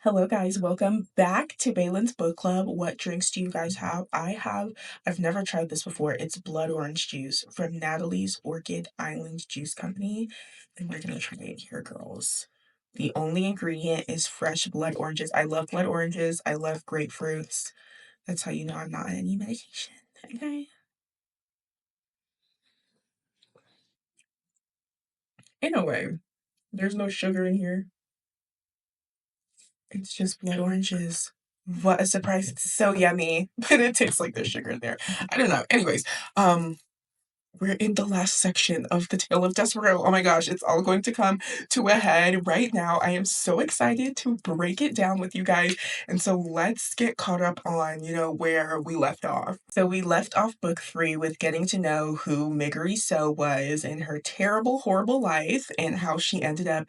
Hello, guys. Welcome back to Baylin's Book Club. What drinks do you guys have? I've never tried this before. It's blood orange juice from Natalie's Orchid Island Juice Company. And we're gonna try it here, girls. The only ingredient is fresh blood oranges. I love blood oranges. I love grapefruits. That's how you know I'm not on any medication. Okay. In a way, there's no sugar in here. It's just blood oranges. What a surprise. It's so yummy, but it tastes like there's sugar in there. I don't know. Anyways, um, we're in the last section of the Tale of Despereaux. Oh my gosh, it's all going to come to a head right now. I am so excited to break it down with you guys. And so let's get caught up on, where we left off. So we left off book 3 with getting to know who Miggery So was and her terrible, horrible life and how she ended up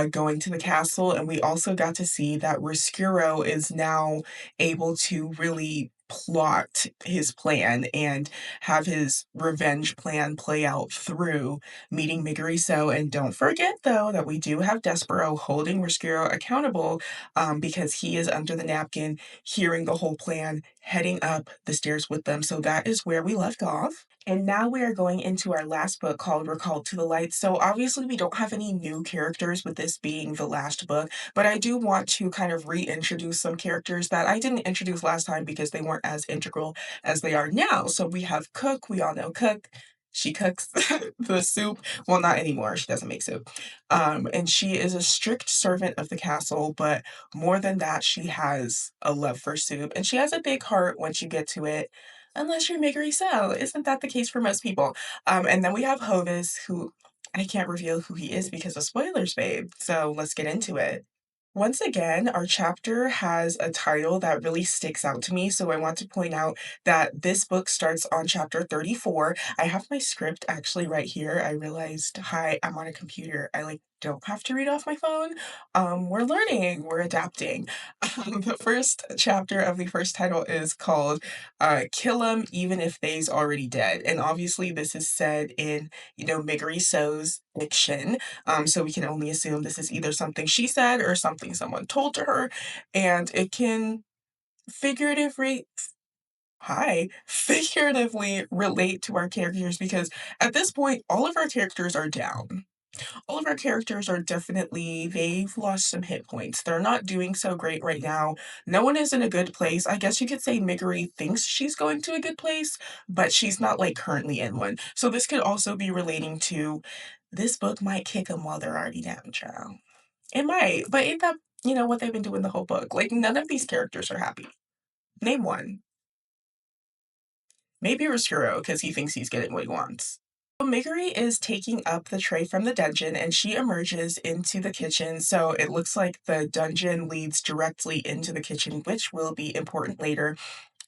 going to the castle. And we also got to see that Rescuro is now able to really plot his plan and have his revenge plan play out through meeting Miguriso. And don't forget, though, that we do have Despereaux holding Rescuro accountable because he is under the napkin, hearing the whole plan, heading up the stairs with them. So that is where we left off. And now we are going into our last book called Recalled to the Light. So obviously we don't have any new characters with this being the last book, but I do want to kind of reintroduce some characters that I didn't introduce last time because they weren't as integral as they are now. So we have Cook. We all know Cook. She cooks the soup. Well, not anymore. She doesn't make soup. And she is a strict servant of the castle, but more than that, she has a love for soup. And she has a big heart once you get to it. Unless you're Miggery So. Isn't that the case for most people? And then we have Hovis, who I can't reveal who he is because of spoilers, babe. So let's get into it. Once again, our chapter has a title that really sticks out to me, so I want to point out that this book starts on chapter 34. I have my script actually right here. I realized, hi, I'm on a computer. I don't have to read off my phone. We're learning, we're adapting. The first chapter of the first title is called Kill 'em Even If They's Already Dead. And obviously this is said in, Miggery So's fiction. So we can only assume this is either something she said or something someone told to her, and it can figuratively figuratively relate to our characters because at this point all of our characters are down. All of our characters are definitely, they've lost some hit points. They're not doing so great right now. No one is in a good place. I guess you could say Miggery thinks she's going to a good place, but she's not currently in one. So this could also be relating to this book might kick them while they're already down, child. It might, but ain't that, what they've been doing the whole book? None of these characters are happy. Name one. Maybe Roscuro, because he thinks he's getting what he wants. So Miggery is taking up the tray from the dungeon and she emerges into the kitchen. So it looks like the dungeon leads directly into the kitchen, which will be important later.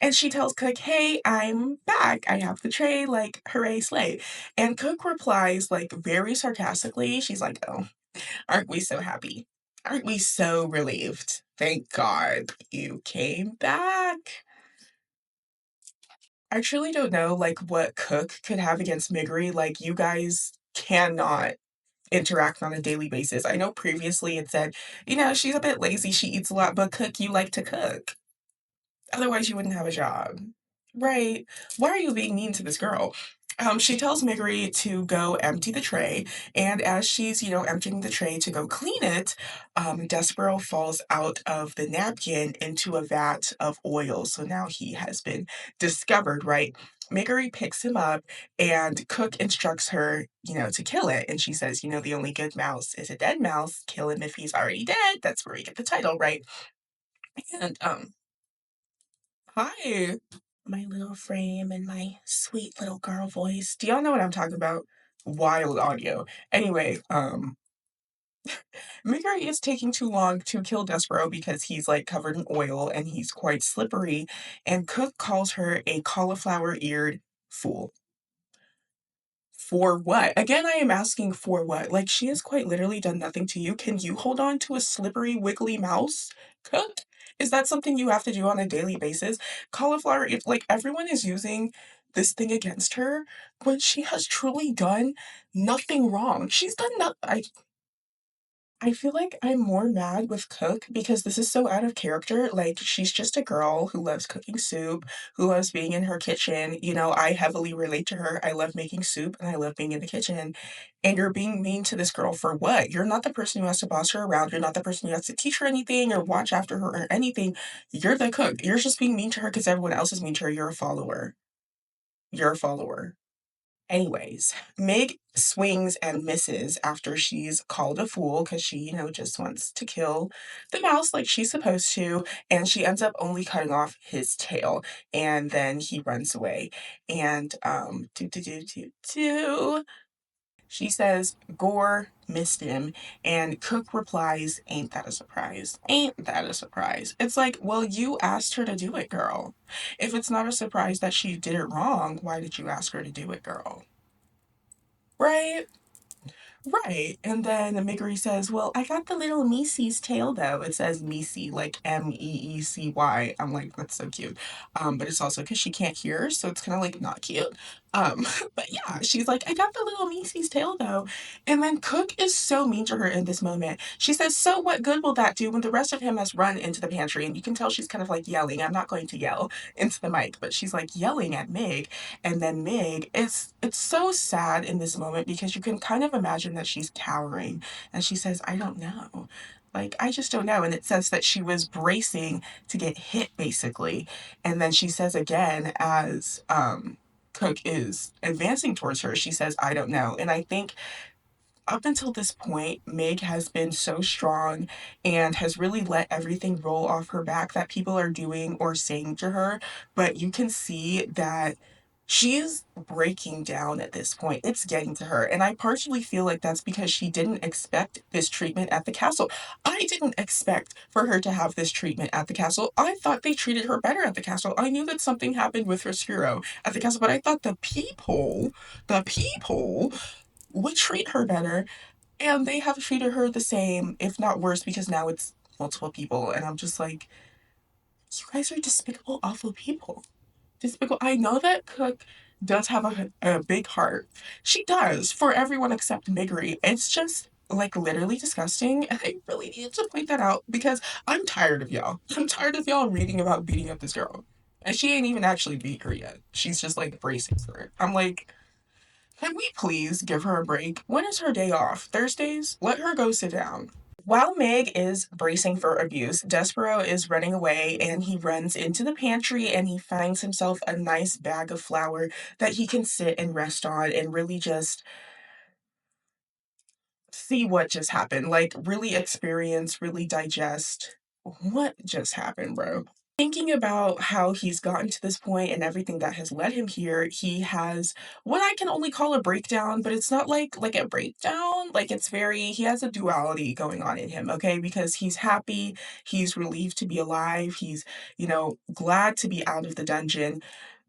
And she tells Cook, hey, I'm back. I have the tray, hooray, slay. And Cook replies, very sarcastically. She's like, oh, aren't we so happy? Aren't we so relieved? Thank God you came back. I truly don't know what Cook could have against Miggery. You guys cannot interact on a daily basis. I know previously it said, she's a bit lazy, she eats a lot, but Cook, you like to cook. Otherwise you wouldn't have a job. Right. Why are you being mean to this girl? She tells Miggery to go empty the tray, and as she's, emptying the tray to go clean it, Despereaux falls out of the napkin into a vat of oil. So now he has been discovered, right? Miggery picks him up, and Cook instructs her, to kill it. And she says, the only good mouse is a dead mouse. Kill him if he's already dead. That's where we get the title, right? And hi, my little frame and my sweet little girl voice. Do y'all know what I'm talking about? Wild audio. Anyway, Miggery is taking too long to kill Despereaux because he's covered in oil and he's quite slippery, and Cook calls her a cauliflower-eared fool. For what? Again, I am asking for what? She has quite literally done nothing to you. Can you hold on to a slippery, wiggly mouse? Cook? Is that something you have to do on a daily basis? Cauliflower, if everyone is using this thing against her when she has truly done nothing wrong. She's done nothing. I feel like I'm more mad with Cook because this is so out of character. Like, she's just a girl who loves cooking soup, who loves being in her kitchen. You know, I heavily relate to her. I love making soup and I love being in the kitchen. And you're being mean to this girl for what? You're not the person who has to boss her around. You're not the person who has to teach her anything or watch after her or anything. You're the cook. You're just being mean to her because everyone else is mean to her. You're a follower. You're a follower. Anyways, Meg swings and misses after she's called a fool because she, just wants to kill the mouse like she's supposed to, and she ends up only cutting off his tail, and then he runs away. And she says Gore missed him, and Cook replies, "Ain't that a surprise? Ain't that a surprise?" It's like, well, you asked her to do it, girl. If it's not a surprise that she did it wrong, why did you ask her to do it, girl? Right? Right. And then Miggery says, "Well, I got the little Meesee's tail though." It says Meesey, like Meecy. I'm like, that's so cute. But it's also because she can't hear, so it's kind of like not cute. Um, but yeah, she's like, "I got the little Meesee's tail though." And then Cook is so mean to her in this moment. She says, "So what good will that do when the rest of him has run into the pantry?" And you can tell she's kind of like yelling. I'm not going to yell into the mic, but she's like yelling at Mig. And then Mig, it's so sad in this moment because you can kind of imagine that she's cowering and she says, "I don't know." Like, I just don't know. And it says that she was bracing to get hit basically. And then she says again as Cook is advancing towards her, she says, "I don't know." And I think up until this point, Meg has been so strong and has really let everything roll off her back that people are doing or saying to her. But you can see that she's breaking down at this point. It's getting to her. And I partially feel like that's because she didn't expect this treatment at the castle. I didn't expect for her to have this treatment at the castle. I thought they treated her better at the castle. I knew that something happened with Roscuro at the castle, but I thought the people would treat her better, and they have treated her the same, if not worse, because now it's multiple people. And I'm just like, you guys are despicable, awful people. Despicable. I know that Cook does have a big heart. She does, for everyone except Miggery. It's just like literally disgusting. And I really need to point that out because I'm tired of y'all. I'm tired of y'all reading about beating up this girl. And she ain't even actually beat her yet. She's just like bracing for it. I'm like, can we please give her a break? When is her day off? Thursdays? Let her go sit down. While Meg is bracing for abuse, Despereaux is running away and he runs into the pantry and he finds himself a nice bag of flour that he can sit and rest on and really just see what just happened. Like, really experience, really digest what just happened, bro. Thinking about how he's gotten to this point and everything that has led him here, he has what I can only call a breakdown, but it's not like a breakdown. Like, it's very he has a duality going on in him, okay? Because he's happy, he's relieved to be alive, he's, glad to be out of the dungeon,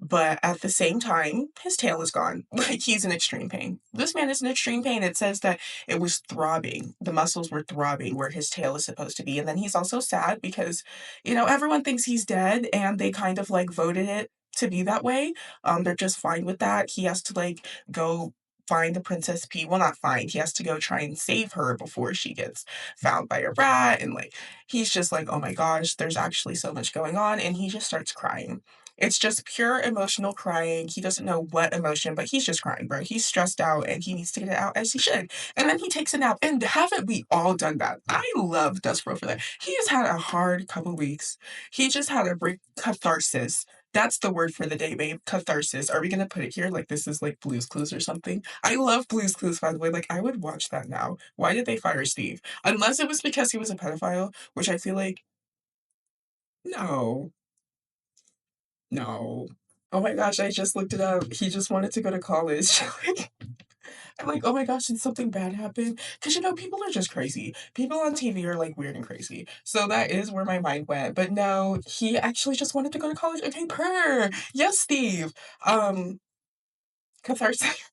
but at the same time, his tail is gone. Like, he's in extreme pain. This man is in extreme pain. It says that it was throbbing. The muscles were throbbing where his tail is supposed to be. And then he's also sad because everyone thinks he's dead and they kind of like voted it to be that way. They're just fine with that. He has to like go find the Princess P. Well, not find. He has to go try and save her before she gets found by a rat. And like, he's just like, oh my gosh, there's actually so much going on. And he just starts crying. It's just pure emotional crying. He doesn't know what emotion, but he's just crying, bro. He's stressed out and he needs to get it out as he should. And then he takes a nap. And haven't we all done that? I love Despereaux for that. He has had a hard couple weeks. He just had a break catharsis. That's the word for the day, babe. Catharsis. Are we gonna put it here? Like this is like Blue's Clues or something? I love Blue's Clues, by the way. Like I would watch that now. Why did they fire Steve? Unless it was because he was a pedophile, which I feel like no, no. Oh my gosh, I just looked it up. He just wanted to go to college. I'm like, oh my gosh, did something bad happen? Because people are just crazy. People on TV are like weird and crazy. So that is where my mind went. But no, he actually just wanted to go to college. Okay, purr. Yes, Steve. Catharsis.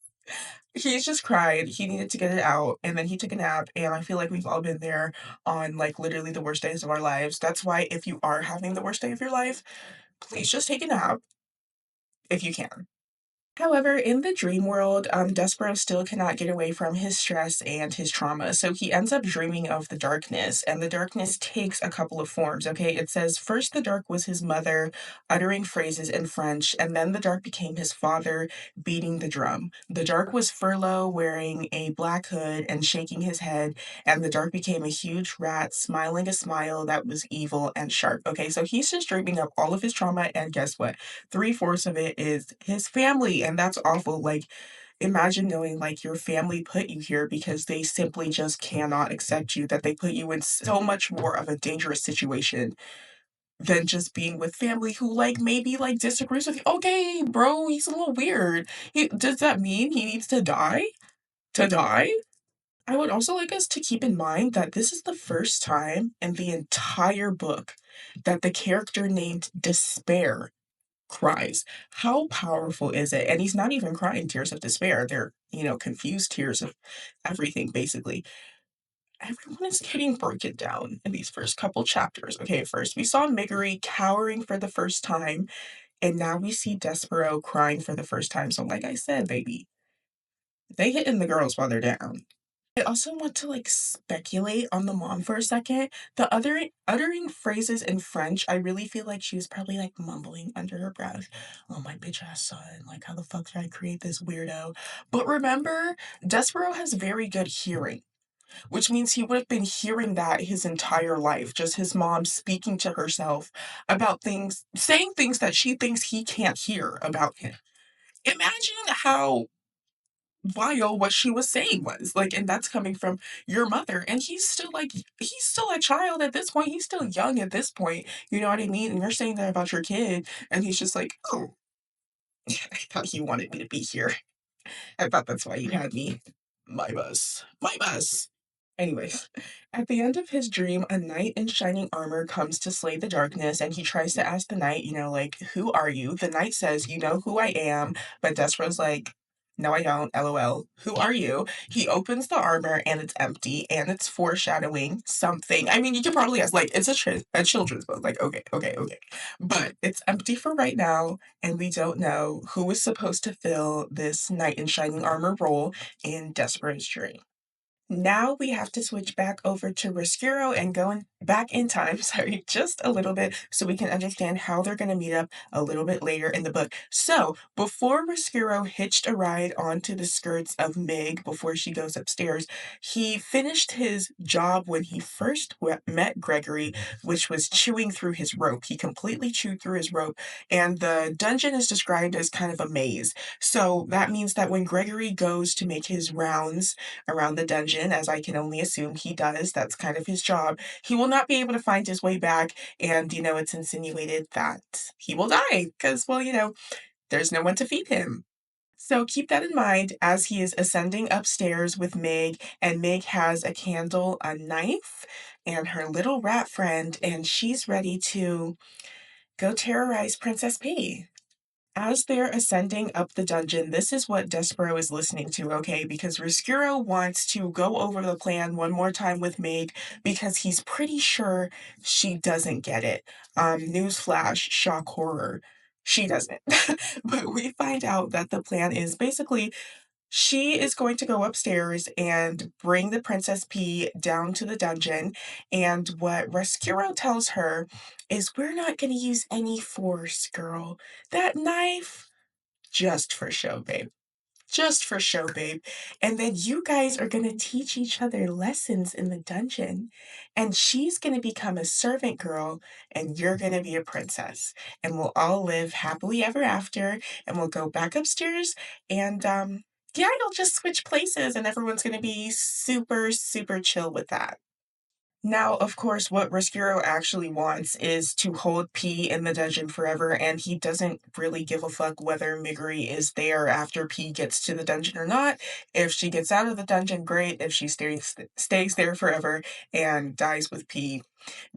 He's just cried. He needed to get it out, and then he took a nap. And I feel like we've all been there on like literally the worst days of our lives. That's why if you are having the worst day of your life, please just take a nap if you can. However, in the dream world, Despereaux still cannot get away from his stress and his trauma, so he ends up dreaming of the darkness, and the darkness takes a couple of forms, okay? It says, first the dark was his mother, uttering phrases in French, and then the dark became his father, beating the drum. The dark was Furlough, wearing a black hood and shaking his head, and the dark became a huge rat, smiling a smile that was evil and sharp. Okay, so he's just dreaming up all of his trauma, and guess what? Three-fourths of it is his family, and that's awful. Like, imagine knowing like your family put you here because they simply just cannot accept you, that they put you in so much more of a dangerous situation than just being with family who like maybe like disagrees with you. Okay, bro, he's a little weird. Does that mean he needs to die? To die? I would also like us to keep in mind that this is the first time in the entire book that the character named Despair cries. How powerful is it? And he's not even crying tears of despair. They're, confused tears of everything, basically. Everyone is getting broken down in these first couple chapters. Okay, first we saw Miggery cowering for the first time, and now we see Despereaux crying for the first time. So, like I said, baby, they hitting the girls while they're down. I also want to like speculate on the mom for a second. The other uttering phrases in French, I really feel like she was probably like mumbling under her breath. Oh my bitch ass son, like how the fuck did I create this weirdo? But remember, Despereaux has very good hearing, which means he would have been hearing that his entire life. Just his mom speaking to herself about things, saying things that she thinks he can't hear about him. Imagine how vile what she was saying was like, and that's coming from your mother, and he's still a child at this point, he's still young at this point, you know what I mean? And you're saying that about your kid, and he's just like, oh, I thought you wanted me to be here. I thought that's why you had me. My bus. Anyways, at the end of his dream, a knight in shining armor comes to slay the darkness, and he tries to ask the knight, like, who are you? The knight says, you know who I am, but Despereaux's like, no, I don't, lol. Who are you? He opens the armor, and it's empty, and it's foreshadowing something. I mean, you could probably ask, like, it's a children's book. Like, okay. But it's empty for right now, and we don't know who is supposed to fill this knight in shining armor role in Despereaux's dream. Now we have to switch back over to Rescuro and back in time, sorry, just a little bit so we can understand how they're going to meet up a little bit later in the book. So, before Rescuro hitched a ride onto the skirts of Meg before she goes upstairs, he finished his job when he first met Gregory, which was chewing through his rope. He completely chewed through his rope, and the dungeon is described as kind of a maze. So, that means that when Gregory goes to make his rounds around the dungeon, as I can only assume he does. That's kind of his job. He will not be able to find his way back, and it's insinuated that he will die because, well, there's no one to feed him. So keep that in mind as he is ascending upstairs with Meg, and Meg has a candle, a knife, and her little rat friend, and she's ready to go terrorize Princess P. As they're ascending up the dungeon, this is what Despereaux is listening to, okay? Because Rescuro wants to go over the plan one more time with Meg because he's pretty sure she doesn't get it. Newsflash, shock horror. She doesn't. But we find out that the plan is basically she is going to go upstairs and bring the Princess P down to the dungeon. And what Rescuro tells her is, we're not going to use any force, girl. That knife, just for show, babe. Just for show, babe. And then you guys are going to teach each other lessons in the dungeon. And she's going to become a servant girl, and you're going to be a princess. And we'll all live happily ever after. And we'll go back upstairs. And, yeah, you'll just switch places, and everyone's going to be super, super chill with that. Now, of course, what Rescuro actually wants is to hold P in the dungeon forever, and he doesn't really give a fuck whether Miggery is there after P gets to the dungeon or not. If she gets out of the dungeon, great. If she stays there forever and dies with P,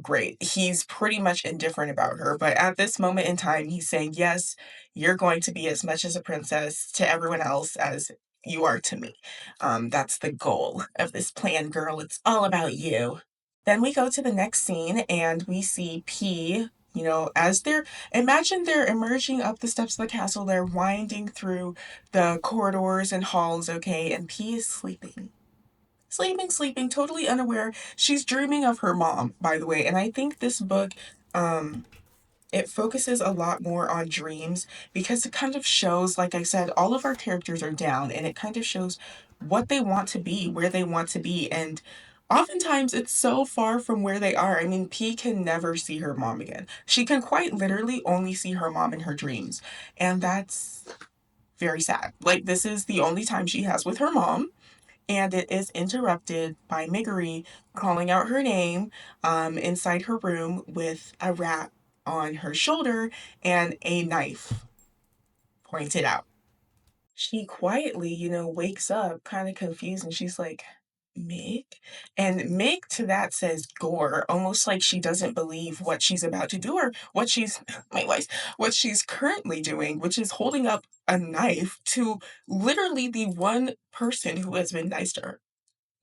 great. He's pretty much indifferent about her, but at this moment in time, he's saying, yes, you're going to be as much as a princess to everyone else as you are to me. That's the goal of this plan, girl. It's all about you. Then we go to the next scene and we see P You know, as they're, imagine they're emerging up the steps of the castle, they're winding through the corridors and halls, okay, and P is sleeping. Sleeping, totally unaware. She's dreaming of her mom, by the way. And I think this book, um, it focuses a lot more on dreams because it kind of shows, like I said, all of our characters are down and it kind of shows what they want to be, where they want to be. And oftentimes it's so far from where they are. I mean, P can never see her mom again. She can quite literally only see her mom in her dreams. And that's very sad. Like, this is the only time she has with her mom, and it is interrupted by Miggery calling out her name inside her room with a rat on her shoulder and a knife pointed out. She quietly, wakes up kind of confused and she's like, Mig? And Mig to that says gore, almost like she doesn't believe what she's about to do or what she's, my voice, what she's currently doing, which is holding up a knife to literally the one person who has been nice to her.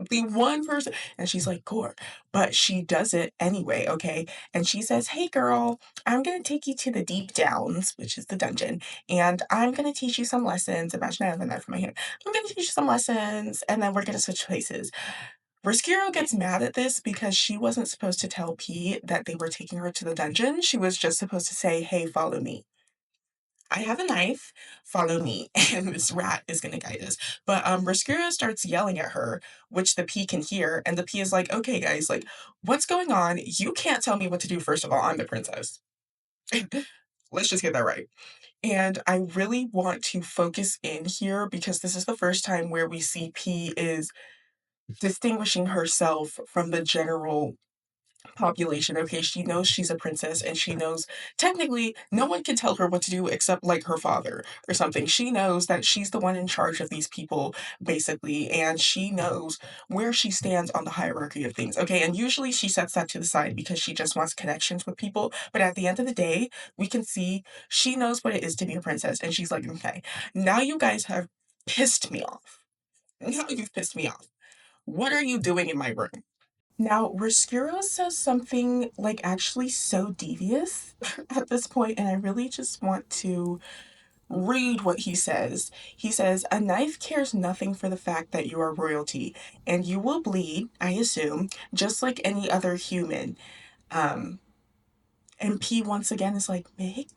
The one person. And she's like, Gore. But she does it anyway, okay? And she says, Hey girl, I'm gonna take you to the deep downs, which is the dungeon, and I'm gonna teach you some lessons. Imagine I have a knife in my hand. I'm gonna teach you some lessons, and then we're gonna switch places. Riskiro gets mad at this because she wasn't supposed to tell Pete that they were taking her to the dungeon. She was just supposed to say, Hey, follow me. I have a knife, follow me, and this rat is gonna guide us. But Riskira starts yelling at her, which the P can hear, and the P is like, okay, guys, like, what's going on? You can't tell me what to do, first of all. I'm the princess. Let's just get that right. And I really want to focus in here because this is the first time where we see P is distinguishing herself from the general population. Okay, she knows she's a princess and she knows technically no one can tell her what to do except like her father or something. She knows that she's the one in charge of these people basically, and she knows where she stands on the hierarchy of things. Okay, and usually she sets that to the side because she just wants connections with people, but at the end of the day we can see she knows what it is to be a princess, and she's like, okay, now you guys have pissed me off. Now you've pissed me off. What are you doing in my room? Now, Roscuro says something like actually so devious at this point, and I really just want to read what he says. He says, A knife cares nothing for the fact that you are royalty, and you will bleed, I assume, just like any other human. Um, and P once again is like, Meg?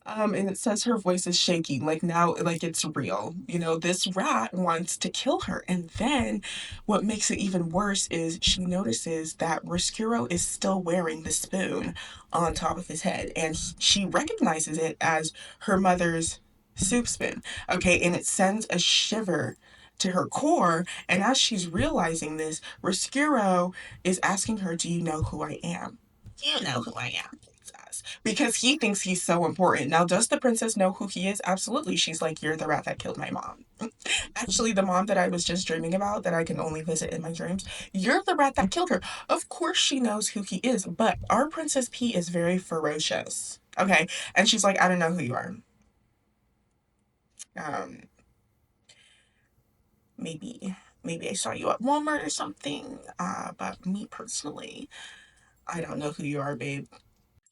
And it says her voice is shaking, like now, like it's real. You know, this rat wants to kill her. And then what makes it even worse is she notices that Riskuro is still wearing the spoon on top of his head. And she recognizes it as her mother's soup spoon. Okay, and it sends a shiver to her core. And as she's realizing this, Riskuro is asking her, Do you know who I am? You know who I am, princess. Because he thinks he's so important. Now, does the princess know who he is? Absolutely. She's like, You're the rat that killed my mom. Actually, the mom that I was just dreaming about, that I can only visit in my dreams, you're the rat that killed her. Of course, she knows who he is, but our Princess P is very ferocious. Okay. And she's like, I don't know who you are. Um, maybe I saw you at Walmart or something. But me personally, I don't know who you are, babe.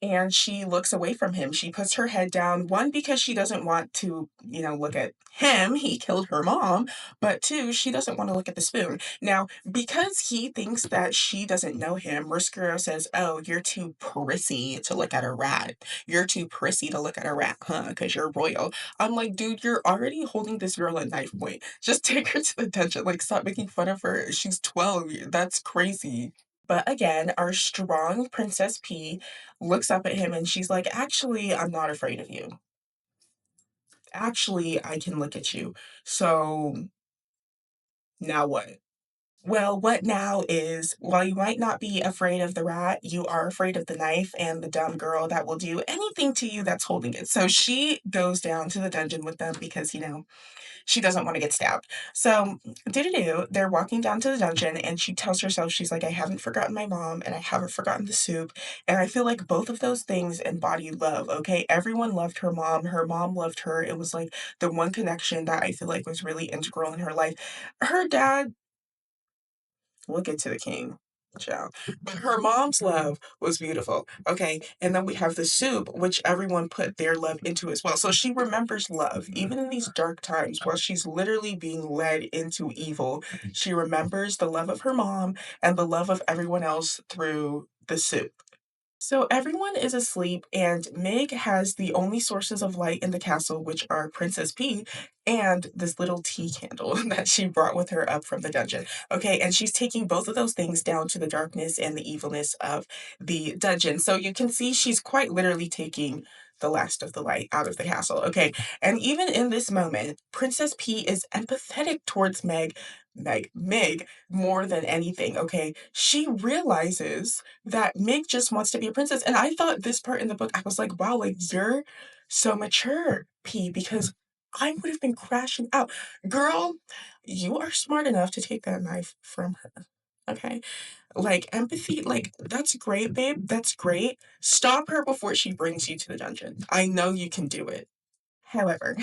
And she looks away from him. She puts her head down, one, because she doesn't want to, look at him. He killed her mom. But two, she doesn't want to look at the spoon. Now, because he thinks that she doesn't know him, Riskuro says, Oh, you're too prissy to look at a rat. You're too prissy to look at a rat, huh? Because you're royal. I'm like, dude, you're already holding this girl at knife point. Just take her to the dungeon. Like, stop making fun of her. She's 12. That's crazy. But again, our strong Princess P looks up at him and she's like, Actually, I'm not afraid of you. Actually, I can look at you. So now what? Well, what now is, while you might not be afraid of the rat, you are afraid of the knife and the dumb girl that will do anything to you that's holding it. So she goes down to the dungeon with them because, she doesn't want to get stabbed. So, do they're walking down to the dungeon, and she tells herself, she's like, I haven't forgotten my mom, and I haven't forgotten the soup. And I feel like both of those things embody love, okay? Everyone loved her mom. Her mom loved her. It was like the one connection that I feel like was really integral in her life. Her dad, look into the king. Child. But her mom's love was beautiful. Okay. And then we have the soup, which everyone put their love into as well. So she remembers love, even in these dark times while she's literally being led into evil. She remembers the love of her mom and the love of everyone else through the soup. So everyone is asleep, and Meg has the only sources of light in the castle, which are Princess P and this little tea candle that she brought with her up from the dungeon. Okay, and she's taking both of those things down to the darkness and the evilness of the dungeon. So you can see she's quite literally taking the last of the light out of the castle. Okay, and even in this moment, Princess P is empathetic towards Meg more than anything. Okay, she realizes that Meg just wants to be a princess. And I thought this part in the book, I was like, wow, like you're so mature, P, because I would have been crashing out. Girl, you are smart enough to take that knife from her. Okay. Like empathy, like that's great, babe. That's great. Stop her before she brings you to the dungeon. I know you can do it. However,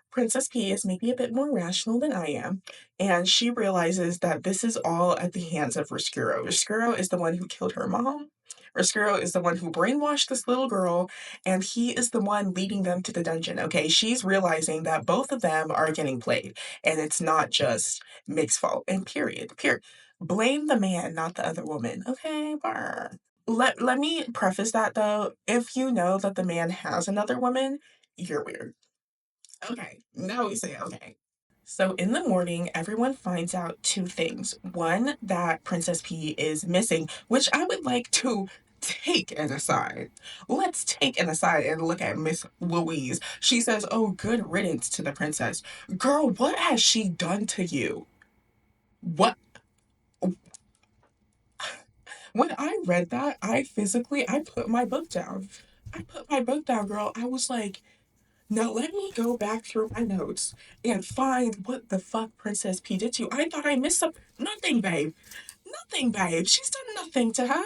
Princess P is maybe a bit more rational than I am, and she realizes that this is all at the hands of Rescuro. Rescuro is the one who killed her mom. Rescuro is the one who brainwashed this little girl, and he is the one leading them to the dungeon. Okay, she's realizing that both of them are getting played, and it's not just Mick's fault. And period. Period. Blame the man, not the other woman. Okay, Brr. Let me preface that though. If you know that the man has another woman, you're weird. Okay, now we say okay. So in the morning, everyone finds out two things. One, that Princess P is missing, which I would like to take an aside. Let's take an aside and look at Miss Louise. She says, oh, good riddance to the princess. Girl, what has she done to you? What? When I read that, I put my book down. I put my book down, girl. I was like, now let me go back through my notes and find what the fuck Princess P did to you. I thought I missed something. Nothing, babe. Nothing, babe. She's done nothing to her.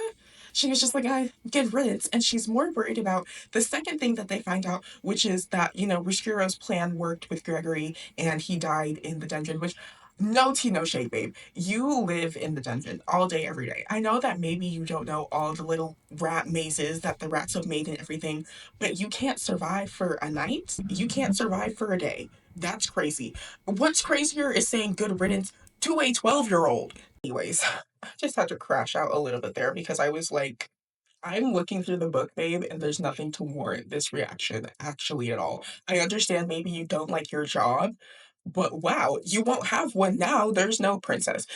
She was just like, I get riddance. And she's more worried about the second thing that they find out, which is that, Rishiro's plan worked with Gregory and he died in the dungeon, which no tea, no shade, babe. You live in the dungeon all day, every day. I know that maybe you don't know all the little rat mazes that the rats have made and everything, but you can't survive for a night. You can't survive for a day. That's crazy. What's crazier is saying good riddance to a 12-year-old. Anyways, I just had to crash out a little bit there because I was like, I'm looking through the book, babe, and there's nothing to warrant this reaction actually at all. I understand maybe you don't like your job, but wow, you won't have one now. There's no princess.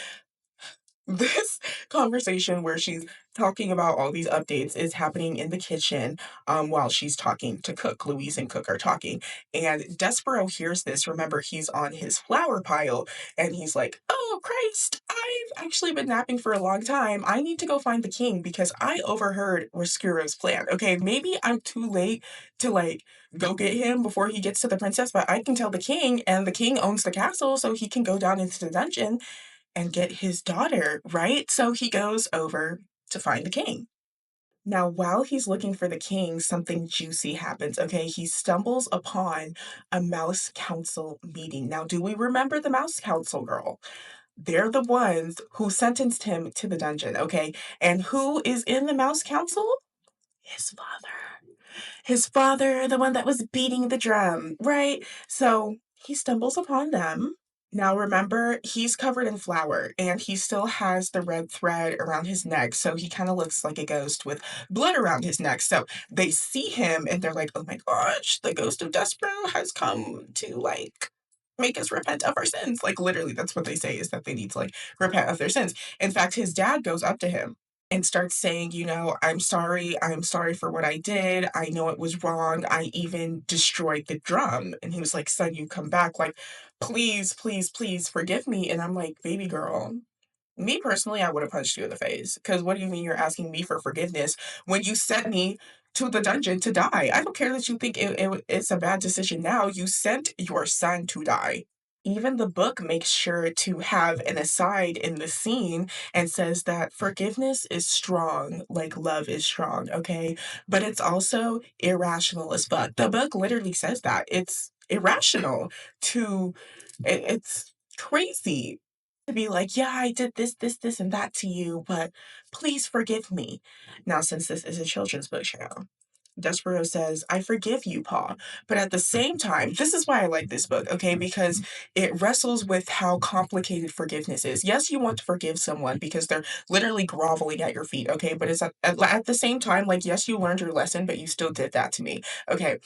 This conversation where she's talking about all these updates is happening in the kitchen while she's talking to Cook. Louise and Cook are talking. And Despereaux hears this. Remember, he's on his flower pile and he's like, oh, Christ, I've actually been napping for a long time. I need to go find the king because I overheard Rescuro's plan. Okay, maybe I'm too late to like go get him before he gets to the princess, but I can tell the king, and the king owns the castle, so he can go down into the dungeon and get his daughter, right? So he goes over to find the king. Now, while he's looking for the king, something juicy happens. Okay, he stumbles upon a mouse council meeting. Now, do we remember the mouse council, girl? They're the ones who sentenced him to the dungeon, okay? And who is in the mouse council? His father. His father, the one that was beating the drum, right? So he stumbles upon them. Now remember, he's covered in flour and he still has the red thread around his neck. So he kind of looks like a ghost with blood around his neck. So they see him and they're like, oh my gosh, the ghost of Despereaux has come to like make us repent of our sins. Like literally, that's what they say is that they need to like repent of their sins. In fact, his dad goes up to him and starts saying, I'm sorry for what I did. I know it was wrong. I even destroyed the drum. And he was like, son, you come back. Like, please, please, please forgive me. And I'm like, baby girl, me personally, I would have punched you in the face. Because what do you mean you're asking me for forgiveness when you sent me to the dungeon to die? I don't care that you think it's a bad decision now. You sent your son to die. Even the book makes sure to have an aside in the scene and says that forgiveness is strong, like love is strong, okay? But it's also irrational as fuck. The book literally says that. It's irrational to, it's crazy to be like, yeah, I did this, and that to you, but please forgive me. Now, since this is a children's book show, Despereaux says, I forgive you, Paul. But at the same time, this is why I like this book, okay? Because it wrestles with how complicated forgiveness is. Yes, you want to forgive someone because they're literally groveling at your feet, okay? But it's at the same time, like, yes, you learned your lesson, but you still did that to me, okay?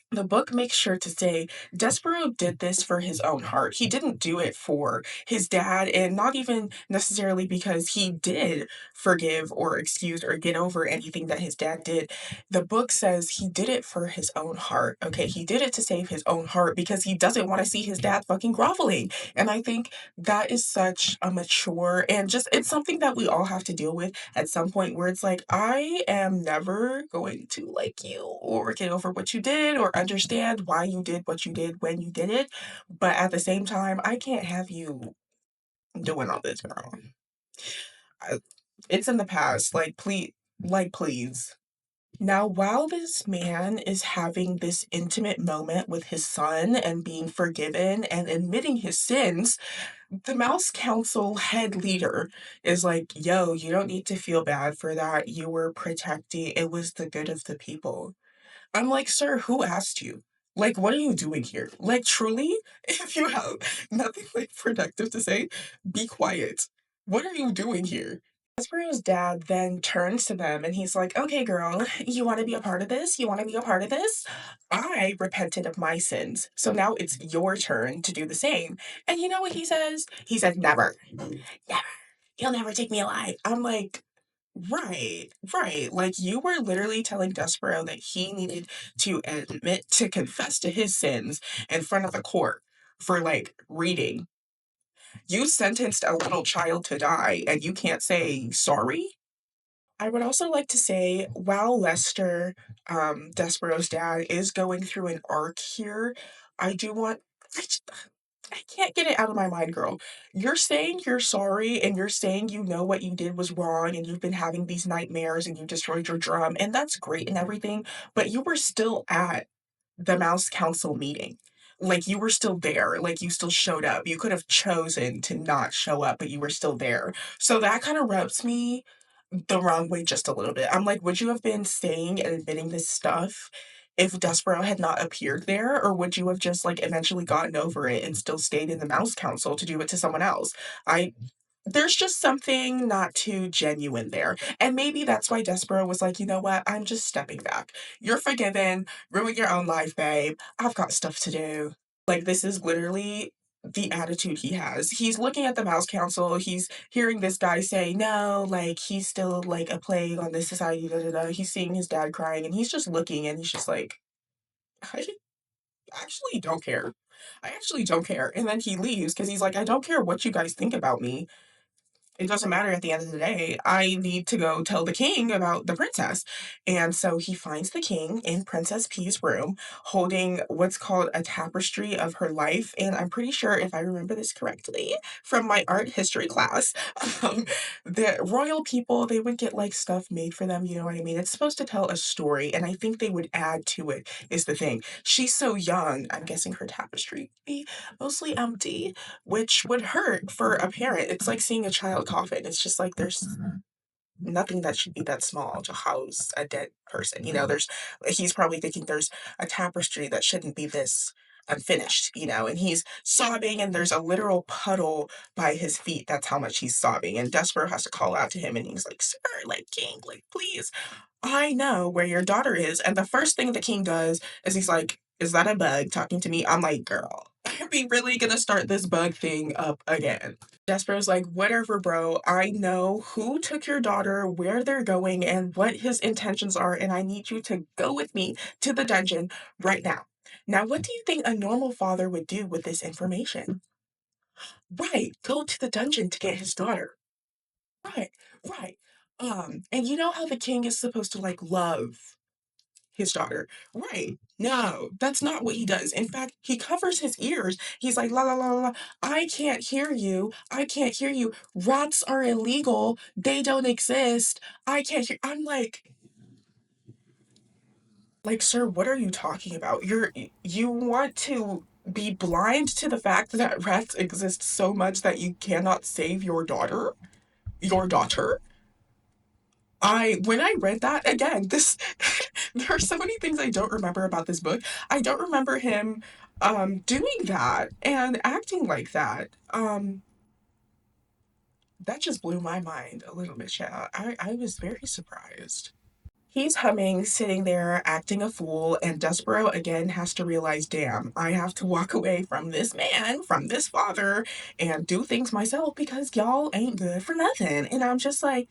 The book makes sure to say Despereaux did this for his own heart. He didn't do it for his dad, and not even necessarily because he did forgive or excuse or get over anything that his dad did. The book says he did it for his own heart. Okay, he did it to save his own heart because he doesn't want to see his dad fucking groveling. And I think that is such a mature and just it's something that we all have to deal with at some point where it's like, I am never going to like you or get over what you did or understand why you did what you did when you did it. But at the same time, I can't have you doing all this, girl. I, it's in the past. Please. Now, while this man is having this intimate moment with his son and being forgiven and admitting his sins, the Mouse Council head leader is like, yo, you don't need to feel bad for that. You were protecting, it was the good of the people. I'm like, sir, who asked you? Like, what are you doing here? Like, truly, if you have nothing like productive to say, be quiet. What are you doing here? Jaspero's dad then turns to them and he's like, okay, girl, you want to be a part of this? You want to be a part of this? I repented of my sins. So now it's your turn to do the same. And you know what he says? He said, never, never. He'll never take me alive. I'm like, right, right. Like you were literally telling Despereaux that he needed to admit to confess to his sins in front of the court for like reading. You sentenced a little child to die and you can't say sorry? I would also like to say, while Lester, Despereaux's dad, is going through an arc here, I do want. I, just, I can't get it out of my mind, girl. You're saying you're sorry and you're saying you know what you did was wrong and you've been having these nightmares and you destroyed your drum, and that's great and everything, but you were still at the Mouse Council meeting. Like you were still there, like you still showed up. You could have chosen to not show up, but you were still there. So that kind of rubs me the wrong way just a little bit. I'm like, would you have been saying and admitting this stuff if Despereaux had not appeared there, or would you have just like eventually gotten over it and still stayed in the Mouse Council to do it to someone else? I There's just something not too genuine there. And maybe that's why Despereaux was like, you know what? I'm just stepping back. You're forgiven. Ruin your own life, babe. I've got stuff to do. Like, this is literally the attitude he has. He's looking at the Mouse Council. He's hearing this guy say, no, like, he's still like a plague on this society. Da, da, da. He's seeing his dad crying and he's just looking and he's just like, I actually don't care. I actually don't care. And then he leaves because he's like, I don't care what you guys think about me. It doesn't matter at the end of the day. I need to go tell the king about the princess. And so he finds the king in Princess P's room holding what's called a tapestry of her life. And I'm pretty sure, if I remember this correctly from my art history class, um, the royal people, they would get like stuff made for them. You know what I mean? It's supposed to tell a story. And I think they would add to it, is the thing. She's so young. I'm guessing her tapestry would be mostly empty, which would hurt for a parent. It's like seeing a child coffin. It's just like there's nothing that should be that small to house a dead person. You know, he's probably thinking there's a tapestry that shouldn't be this unfinished, you know, and he's sobbing and there's a literal puddle by his feet. That's how much he's sobbing. And Desper has to call out to him and he's like, sir, like king, like please. I know where your daughter is. And the first thing the king does is he's like, is that a bug talking to me? I'm like, girl, are we really gonna start this bug thing up again? Despero's like, whatever, bro. I know who took your daughter, where they're going, and what his intentions are, and I need you to go with me to the dungeon right now. Now, what do you think a normal father would do with this information? Right, go to the dungeon to get his daughter. Right, right. And you know how the king is supposed to like love his daughter. Right. No, that's not what he does. In fact, he covers his ears. He's like, la la la la, la. I can't hear you. I can't hear you. Rats are illegal. They don't exist. I can't hear. I'm like, sir, what are you talking about? You want to be blind to the fact that rats exist so much that you cannot save your daughter? Your daughter? When I read that again, this there are so many things I don't remember about this book. I don't remember him doing that and acting like that. That just blew my mind a little bit, yeah. I was very surprised. He's humming, sitting there, acting a fool, and Despereaux again has to realize, damn, I have to walk away from this man, from this father, and do things myself because y'all ain't good for nothing. And I'm just like,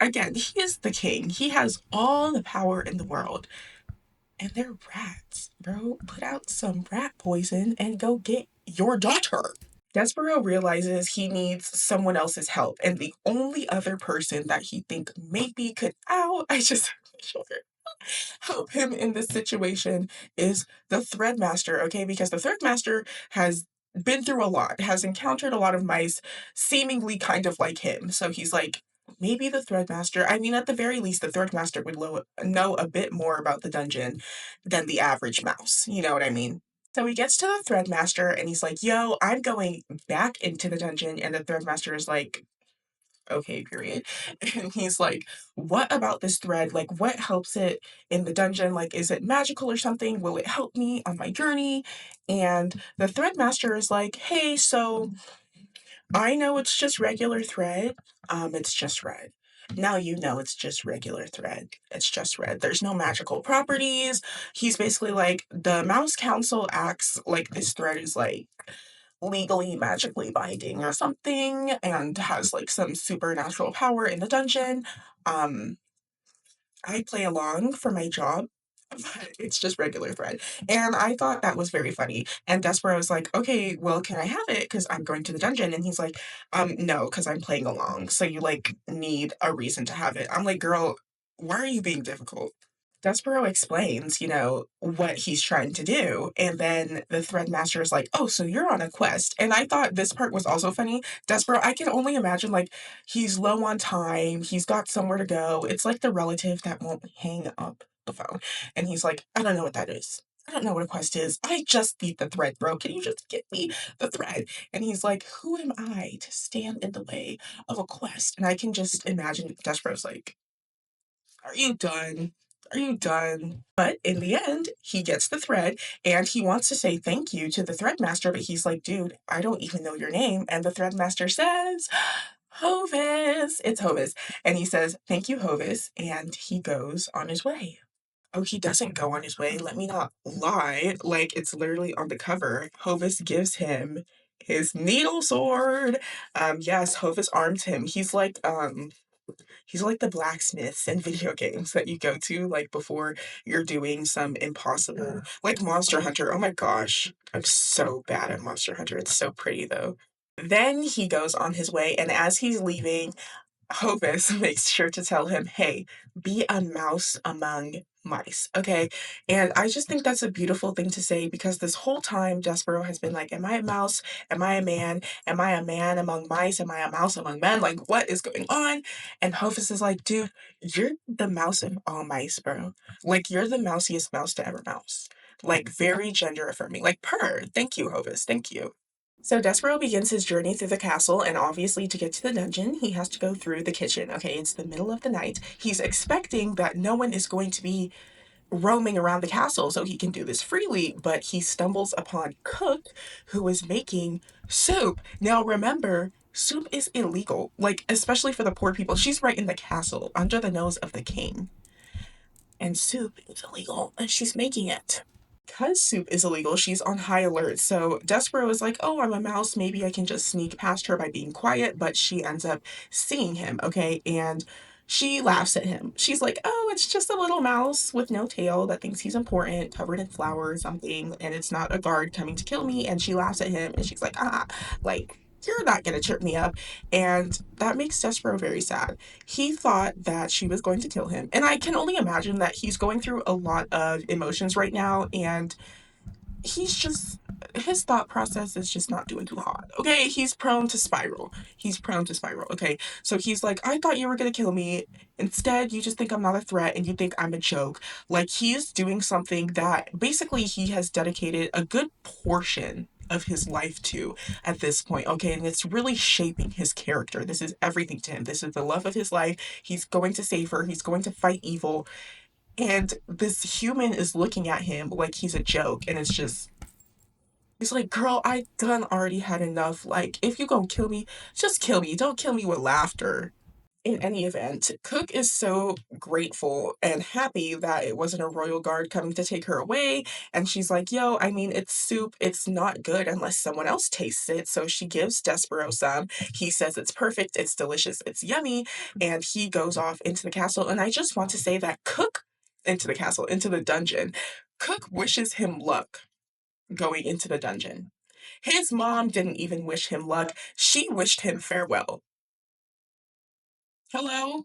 again, he is the king. He has all the power in the world. And they're rats, bro. Put out some rat poison and go get your daughter. Despereaux realizes he needs someone else's help, and the only other person that he think maybe could, ow, I just help him in this situation is the Threadmaster, okay? Because the Threadmaster has been through a lot, has encountered a lot of mice seemingly kind of like him. So he's like, maybe the Threadmaster, I mean, at the very least, the Threadmaster would know a bit more about the dungeon than the average mouse. You know what I mean? So he gets to the Threadmaster and he's like, yo, I'm going back into the dungeon. And the Threadmaster is like, okay, period. And he's like, what about this thread? Like, what helps it in the dungeon? Like, is it magical or something? Will it help me on my journey? And the Threadmaster is like, hey, so I know it's just regular thread. It's just red. Now you know it's just regular thread. It's just red. There's no magical properties. He's basically like, the Mouse Council acts like this thread is like legally magically binding or something and has like some supernatural power in the dungeon. Um, I play along for my job, but it's just regular thread. And I thought that was very funny. And Despereaux was like, okay, well, can I have it? Because I'm going to the dungeon. And he's like, no, because I'm playing along. So you like need a reason to have it. I'm like, girl, why are you being difficult? Despereaux explains, what he's trying to do. And then the Threadmaster is like, oh, so you're on a quest. And I thought this part was also funny. Despereaux, I can only imagine, like, he's low on time. He's got somewhere to go. It's like the relative that won't hang up the phone. And he's like, I don't know what that is. I don't know what a quest is. I just need the thread, bro. Can you just get me the thread? And he's like, who am I to stand in the way of a quest? And I can just imagine Despereaux's like, are you done? Are you done? But in the end, he gets the thread and he wants to say thank you to the Threadmaster, but he's like, dude, I don't even know your name. And the Threadmaster says, Hovis. It's Hovis. And he says, thank you, Hovis. And he goes on his way. Oh, he doesn't go on his way. Let me not lie. Like, it's literally on the cover. Hovis gives him his needle sword. Yes, Hovis arms him. He's like the blacksmiths in video games that you go to like before you're doing some impossible, like Monster Hunter. Oh my gosh, I'm so bad at Monster Hunter. It's so pretty though. Then he goes on his way, and as he's leaving, Hovis makes sure to tell him, hey, be a mouse among mice, okay? And I just think that's a beautiful thing to say because this whole time, Despereaux has been like, am I a mouse? Am I a man? Am I a man among mice? Am I a mouse among men? Like, what is going on? And Hovis is like, dude, you're the mouse of all mice, bro. Like, you're the mousiest mouse to ever mouse. Like, very gender affirming. Like, purr. Thank you, Hovis. Thank you. So Despereaux begins his journey through the castle, and obviously to get to the dungeon, he has to go through the kitchen. Okay, it's the middle of the night. He's expecting that no one is going to be roaming around the castle, so he can do this freely, but he stumbles upon Cook, who is making soup. Now remember, soup is illegal, like, especially for the poor people. She's right in the castle, under the nose of the king. And soup is illegal, and she's making it. Because soup is illegal, she's on high alert. So Despereaux is like, oh, I'm a mouse. Maybe I can just sneak past her by being quiet. But she ends up seeing him, okay? And she laughs at him. She's like, oh, it's just a little mouse with no tail that thinks he's important, covered in flour or something. And it's not a guard coming to kill me. And she laughs at him and she's like, like, you're not going to trip me up. And that makes Despereaux very sad. He thought that she was going to kill him. And I can only imagine that he's going through a lot of emotions right now. And he's just, his thought process is just not doing too hot. Okay, he's prone to spiral. He's prone to spiral. Okay, so he's like, I thought you were gonna kill me. Instead, you just think I'm not a threat and you think I'm a joke. Like, he's doing something that basically he has dedicated a good portion of his life to at this point. Okay, and it's really shaping his character. This is everything to him. This is the love of his life. He's going to save her. He's going to fight evil, and this human is looking at him like he's a joke, and it's just, he's like, girl, I done already had enough. Like, if you gonna kill me, just kill me. Don't kill me with laughter. In any event, Cook is so grateful and happy that it wasn't a royal guard coming to take her away. And she's like, yo, I mean, it's soup. It's not good unless someone else tastes it. So she gives Despereaux some. He says it's perfect, it's delicious, it's yummy. And he goes off into the castle. And I just want to say that Cook, into the castle, into the dungeon, Cook wishes him luck going into the dungeon. His mom didn't even wish him luck. She wished him farewell. Hello?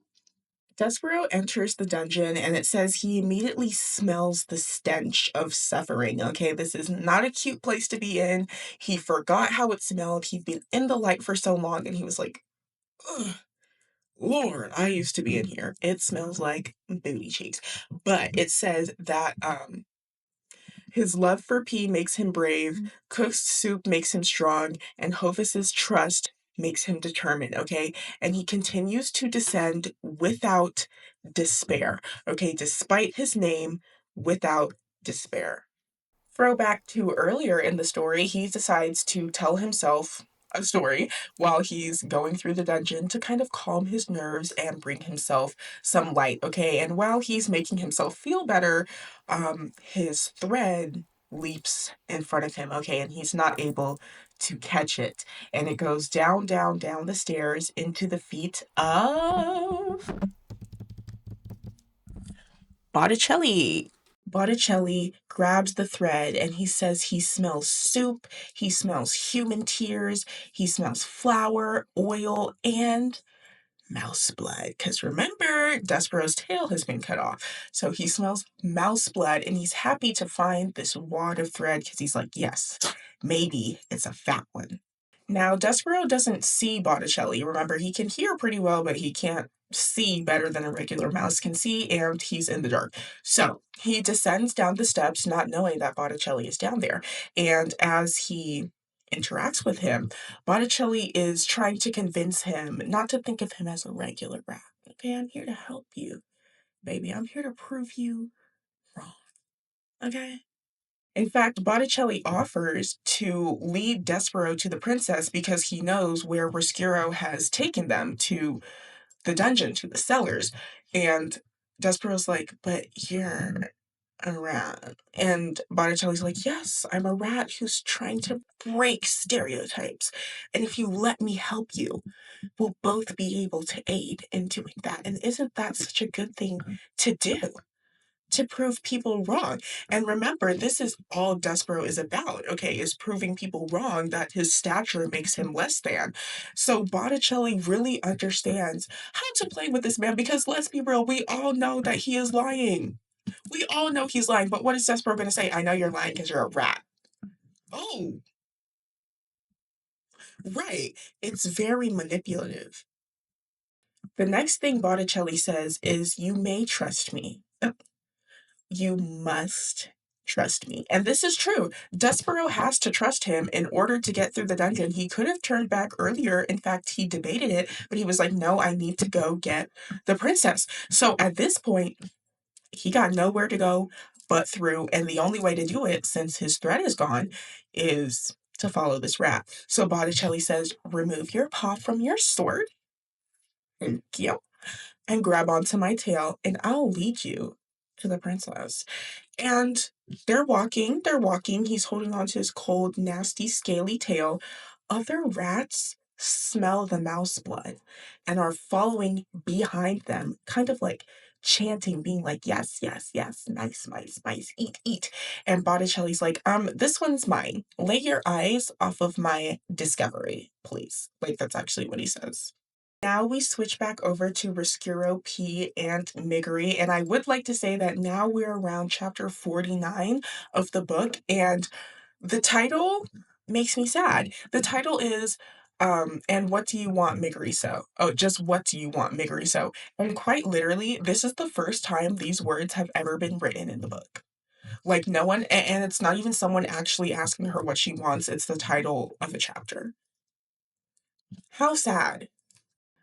Despereaux enters the dungeon and it says he immediately smells the stench of suffering. Okay, this is not a cute place to be in. He forgot how it smelled. He'd been in the light for so long and he was like, ugh, Lord, I used to be in here. It smells like booty cheeks. But it says that his love for P makes him brave, Cook's soup makes him strong, and Hovis's trust makes him determined, okay? And he continues to descend without despair, okay? Despite his name, without despair. Throwback to earlier in the story, he decides to tell himself a story while he's going through the dungeon to kind of calm his nerves and bring himself some light, okay? And while he's making himself feel better, his thread leaps in front of him, okay? And he's not able to catch it. And it goes down, down, down the stairs into the feet of Botticelli. Botticelli grabs the thread and he says he smells soup, he smells human tears, he smells flour, oil, and mouse blood. Because remember, Despereaux's tail has been cut off. So he smells mouse blood and he's happy to find this wad of thread because he's like, yes, maybe it's a fat one. Now, Despereaux doesn't see Botticelli. Remember, he can hear pretty well, but he can't see better than a regular mouse can see, and he's in the dark. So he descends down the steps, not knowing that Botticelli is down there. And as he interacts with him, Botticelli is trying to convince him not to think of him as a regular rat. Okay, I'm here to help you, baby. I'm here to prove you wrong. Okay? In fact, Botticelli offers to lead Despereaux to the princess because he knows where Roscuro has taken them, to the dungeon, to the cellars. And Despereaux's like, but you're a rat. And Botticelli's like, yes, I'm a rat who's trying to break stereotypes. And if you let me help you, we'll both be able to aid in doing that. And isn't that such a good thing to do? To prove people wrong. And remember, this is all Despereaux is about, okay, is proving people wrong that his stature makes him less than. So Botticelli really understands how to play with this man because let's be real, we all know that he is lying. We all know he's lying, but what is Despereaux going to say? I know you're lying because you're a rat. Oh, right. It's very manipulative. The next thing Botticelli says is, you may trust me. You must trust me. And this is true. Despereaux has to trust him in order to get through the dungeon. He could have turned back earlier. In fact, he debated it, but he was like, no, I need to go get the princess. So at this point, he got nowhere to go but through. And the only way to do it, since his threat is gone, is to follow this rat. So Botticelli says, remove your paw from your sword. Thank you. And grab onto my tail, and I'll lead you to the princess. And they're walking. He's holding on to his cold, nasty, scaly tail. Other rats smell the mouse blood and are following behind them, kind of like chanting, being like, yes, yes, yes, nice, mice, mice, eat, eat. And Botticelli's like, this one's mine. Lay your eyes off of my discovery, please. Like, that's actually what he says. Now we switch back over to Rescuro, P, and Miggery, and I would like to say that now we're around chapter 49 of the book, and the title makes me sad. The title is and what do you want, Miggery so? Oh, just what do you want, Miggery so? And quite literally, this is the first time these words have ever been written in the book. Like no one, and it's not even someone actually asking her what she wants, it's the title of a chapter. How sad.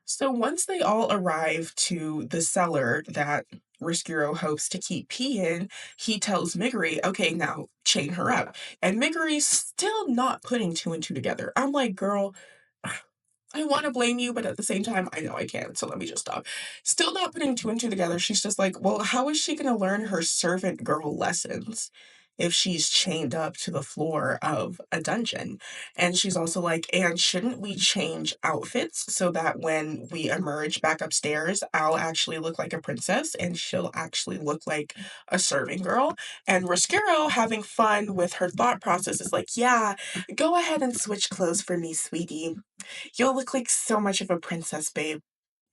So once they all arrive to the cellar that Riscuro hopes to keep P in, he tells Miggery, okay, now chain her up. And Miggery's still not putting two and two together. I'm like, girl, I want to blame you, but at the same time, I know I can't, so let me just stop. Still not putting two and two together. She's just like, well, how is she going to learn her servant girl lessons if she's chained up to the floor of a dungeon? And she's also like, and shouldn't we change outfits so that when we emerge back upstairs, I'll actually look like a princess and she'll actually look like a serving girl? And Roscuro, having fun with her thought process, is like, yeah, go ahead and switch clothes for me, sweetie. You'll look like so much of a princess, babe.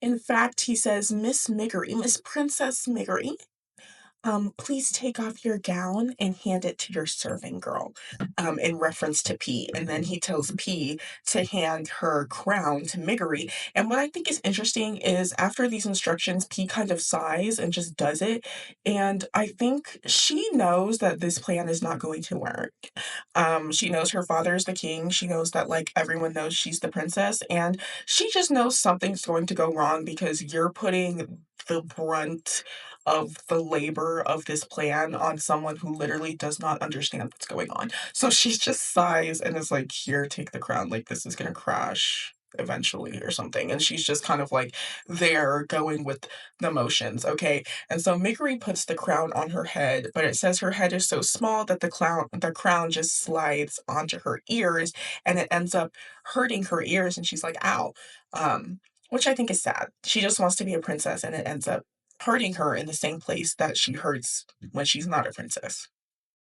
In fact, he says, Miss Miggery, Miss Princess Miggery, please take off your gown and hand it to your serving girl, in reference to P. And then he tells P to hand her crown to Miggery. And what I think is interesting is after these instructions, P kind of sighs and just does it. And I think she knows that this plan is not going to work. She knows her father is the king. She knows that like everyone knows she's the princess, and she just knows something's going to go wrong because you're putting the brunt of the labor of this plan on someone who literally does not understand what's going on. So she just sighs and is like, here, take the crown. Like, this is gonna crash eventually or something. And she's just kind of like there going with the motions, okay? And so Miggery puts the crown on her head, but it says her head is so small that the crown just slides onto her ears and it ends up hurting her ears and she's like, ow. Which I think is sad. She just wants to be a princess and it ends up hurting her in the same place that she hurts when she's not a princess.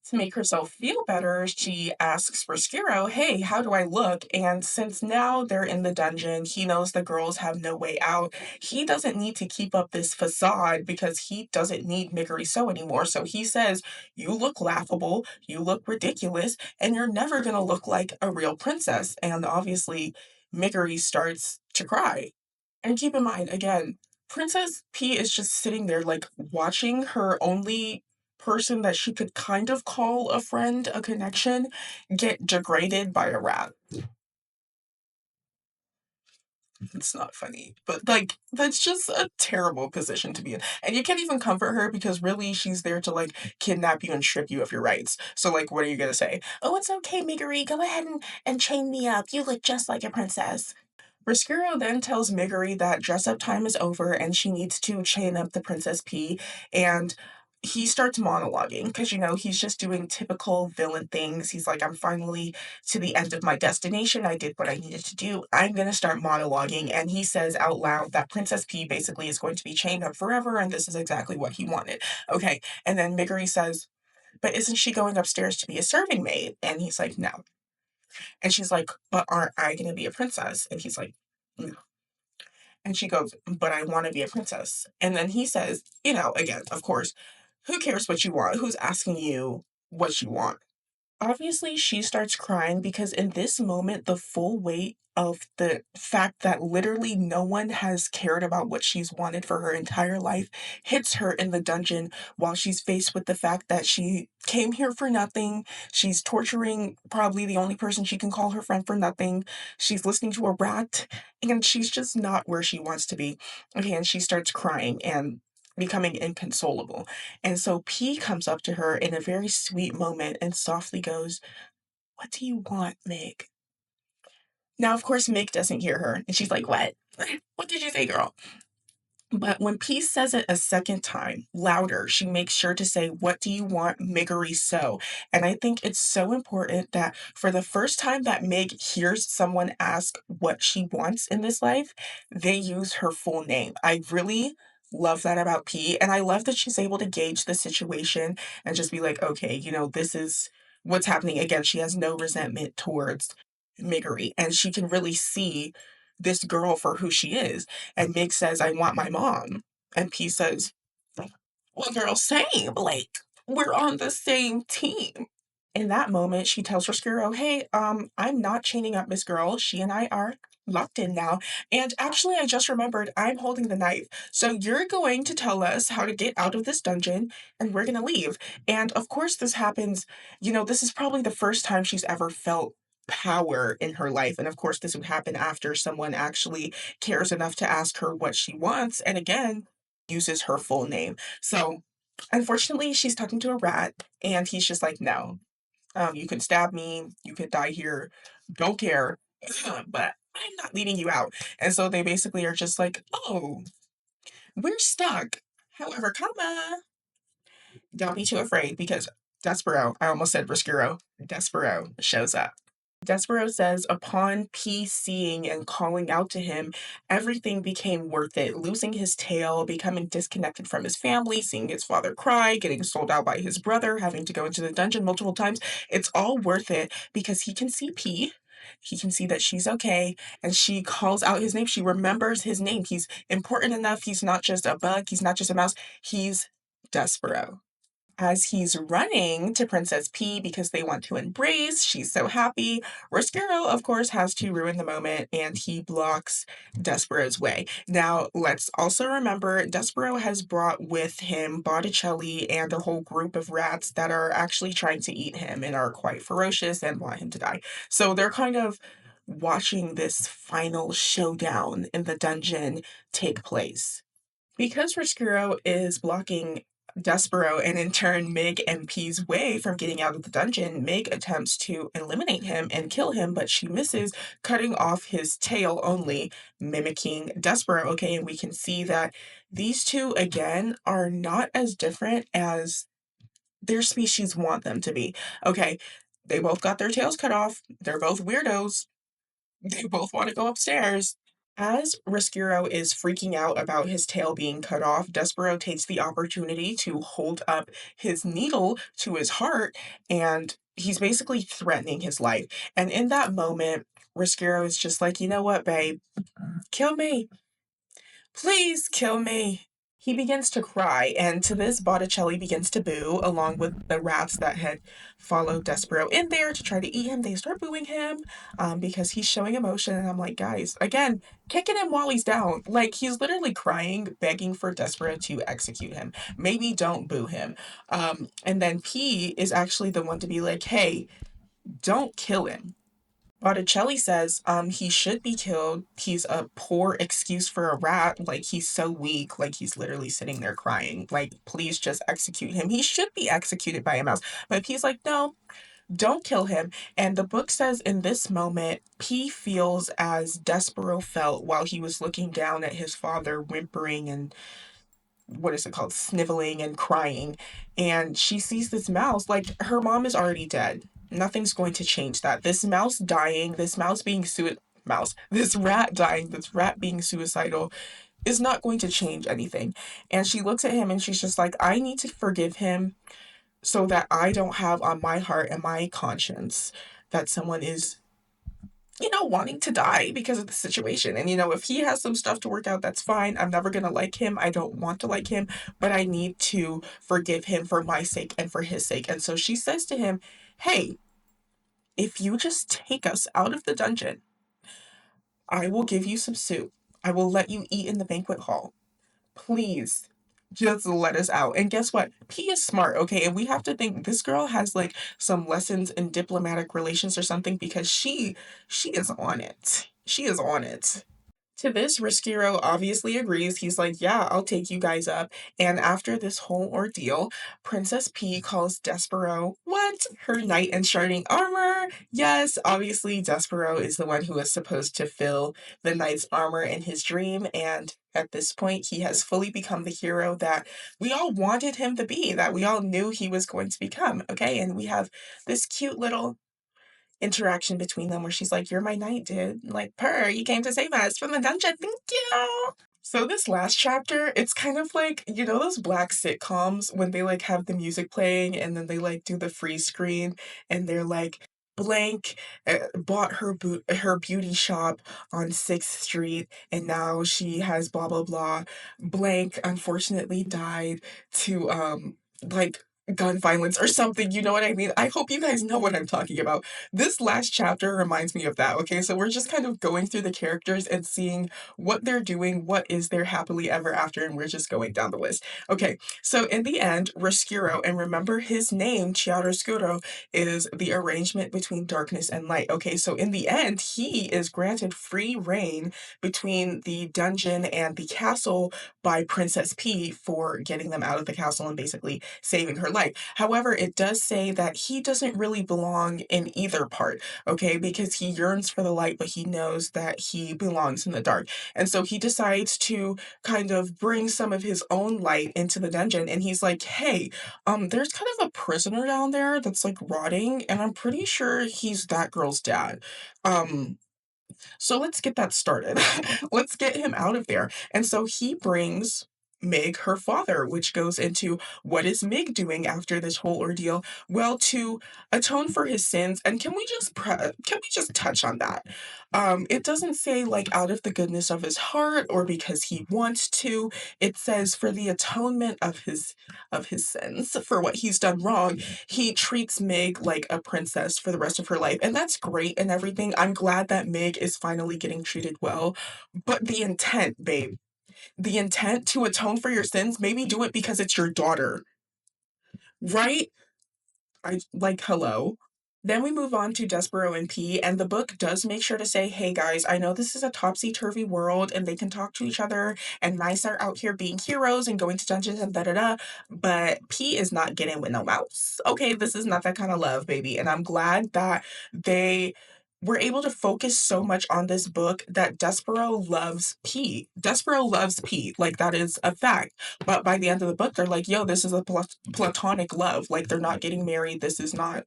To make herself feel better, she asks for Skiro, hey, how do I look? And since now they're in the dungeon, he knows the girls have no way out. He doesn't need to keep up this facade because he doesn't need Miggery So anymore. So he says, you look laughable, you look ridiculous, and you're never going to look like a real princess. And obviously, Miggery starts to cry. And keep in mind, again, Princess P is just sitting there, like, watching her only person that she could kind of call a friend, a connection, get degraded by a rat. It's not funny, but like, that's just a terrible position to be in. And you can't even comfort her because really she's there to like kidnap you and strip you of your rights. So, like, what are you gonna say? Oh, it's okay, Miggery. Go ahead and chain me up. You look just like a princess. Riscuro then tells Miggery that dress up time is over and she needs to chain up the Princess P. And he starts monologuing because, you know, he's just doing typical villain things. He's like, I'm finally to the end of my destination. I did what I needed to do. I'm going to start monologuing. And he says out loud that Princess P basically is going to be chained up forever. And this is exactly what he wanted. Okay. And then Miggery says, but isn't she going upstairs to be a serving maid? And he's like, no. And she's like, but aren't I going to be a princess? And he's like, no. And she goes, but I want to be a princess. And then he says, you know, again, of course, who cares what you want? Who's asking you what you want? Obviously, she starts crying because in this moment, the full weight of the fact that literally no one has cared about what she's wanted for her entire life hits her in the dungeon while she's faced with the fact that she came here for nothing. She's torturing probably the only person she can call her friend for nothing. She's listening to a rat, and she's just not where she wants to be. Okay, and she starts crying and becoming inconsolable. And so P comes up to her in a very sweet moment and softly goes, what do you want, Meg? Now, of course, Meg doesn't hear her. And she's like, what? What did you say, girl? But when P says it a second time, louder, she makes sure to say, what do you want, Miggery So? And I think it's so important that for the first time that Meg hears someone ask what she wants in this life, they use her full name. I really love that about P. And I love that she's able to gauge the situation and just be like, okay, you know, this is what's happening. Again, she has no resentment towards Miggery. And she can really see this girl for who she is. And Meg says, I want my mom. And P says, well, girl, same. Like, we're on the same team. In that moment, she tells Roscuro, hey, I'm not chaining up Miss Girl. She and I are locked in now. And actually, I just remembered I'm holding the knife. So you're going to tell us how to get out of this dungeon and we're going to leave. And of course, this happens, this is probably the first time she's ever felt power in her life. And of course, this would happen after someone actually cares enough to ask her what she wants. And again, uses her full name. So unfortunately, she's talking to a rat and he's just like, no, you could stab me, you could die here, don't care, but I'm not leading you out. And so they basically are just like, oh, we're stuck. However, comma, don't be too afraid because Despereaux, I almost said Riscuro, Despereaux shows up. Despereaux says, upon P seeing and calling out to him, everything became worth it. Losing his tail, becoming disconnected from his family, seeing his father cry, getting sold out by his brother, having to go into the dungeon multiple times. It's all worth it because he can see P. He can see that she's okay, and she calls out his name. She remembers his name. He's important enough. He's not just a bug. He's not just a mouse. He's Despereaux. As he's running to Princess P because they want to embrace, she's so happy. Roscuro, of course, has to ruin the moment and he blocks Despereaux's way. Now, let's also remember Despereaux has brought with him Botticelli and a whole group of rats that are actually trying to eat him and are quite ferocious and want him to die. So they're kind of watching this final showdown in the dungeon take place. Because Roscuro is blocking Despereaux and in turn Mig and P's way from getting out of the dungeon, Mig attempts to eliminate him and kill him, but she misses, cutting off his tail only, mimicking Despereaux. Okay, and we can see that these two, again, are not as different as their species want them to be. Okay, they both got their tails cut off. They're both weirdos. They both want to go upstairs. As Roscuro is freaking out about his tail being cut off, Despereaux takes the opportunity to hold up his needle to his heart, and he's basically threatening his life. And in that moment, Roscuro is just like, you know what, babe? Kill me. Please kill me. He begins to cry, and to this, Botticelli begins to boo, along with the rats that had followed Despereaux in there to try to eat him. They start booing him because he's showing emotion, and I'm like, guys, again, kicking him while he's down. Like, he's literally crying, begging for Despereaux to execute him. Maybe don't boo him. And then P is actually the one to be like, hey, don't kill him. Botticelli says he should be killed. He's a poor excuse for a rat. Like, he's so weak. Like, he's literally sitting there crying. Like, please just execute him. He should be executed by a mouse. But he's like, no, don't kill him. And the book says in this moment, P feels as Despereaux felt while he was looking down at his father, whimpering and what is it called, sniveling and crying. And she sees this mouse, like her mom is already dead. Nothing's going to change that. This mouse dying, this mouse being this rat dying, this rat being suicidal is not going to change anything. And she looks at him and she's just like, I need to forgive him so that I don't have on my heart and my conscience that someone is wanting to die because of the situation. And, if he has some stuff to work out, that's fine. I'm never going to like him. I don't want to like him, but I need to forgive him for my sake and for his sake. And so she says to him, hey, if you just take us out of the dungeon, I will give you some soup. I will let you eat in the banquet hall. Please just let us out. And guess what? P is smart, okay? And we have to think this girl has like some lessons in diplomatic relations or something because she is on it. She is on it. To this, Riskiro obviously agrees. He's like, yeah, I'll take you guys up. And after this whole ordeal, Princess P calls Despereaux, what? Her knight in shining armor? Yes, obviously Despereaux is the one who is supposed to fill the knight's armor in his dream. And at this point, he has fully become the hero that we all wanted him to be, that we all knew he was going to become. Okay, and we have this cute little interaction between them where she's like, you're my knight, dude. Like, purr, you came to save us from the dungeon. Thank you. So this last chapter, it's kind of like, those black sitcoms when they like have the music playing and then they like do the freeze screen and they're like, blank bought her beauty shop on 6th Street, and now she has blah blah blah. Blank unfortunately died to like gun violence or something. You know what I mean? I hope you guys know what I'm talking about. This last chapter reminds me of that. Okay, so we're just kind of going through the characters and seeing what they're doing, what is their happily ever after, and we're just going down the list. Okay, so in the end, Rescuro, and remember his name, Chiaroscuro, is the arrangement between darkness and light. Okay, so in the end, he is granted free reign between the dungeon and the castle by Princess P for getting them out of the castle and basically saving her life. However, it does say that he doesn't really belong in either part, okay, because he yearns for the light, but he knows that he belongs in the dark. And so he decides to kind of bring some of his own light into the dungeon, and he's like, hey, there's kind of a prisoner down there that's like rotting, and I'm pretty sure he's that girl's dad. Um, so let's get that started. Let's get him out of there. And so he brings Mig, her father, which goes into what is Mig doing after this whole ordeal? Well, to atone for his sins. And can we just touch on that? It doesn't say like out of the goodness of his heart or because he wants to. It says for the atonement of his sins for what he's done wrong. He treats Mig like a princess for the rest of her life. And that's great and everything. I'm glad that Mig is finally getting treated well. But the intent, babe, the intent to atone for your sins, maybe do it because it's your daughter, right? I like, hello. Then we move on to Despereaux and P, and the book does make sure to say, hey guys, I know this is a topsy-turvy world and they can talk to each other, and mice are out here being heroes and going to dungeons and da-da-da, but P is not getting with no mouse. Okay, this is not that kind of love, baby. And I'm glad that they were able to focus so much on this book that Despereaux loves P. Despereaux loves P. Like, that is a fact. But by the end of the book, they're like, yo, this is a platonic love. Like, they're not getting married. This is not,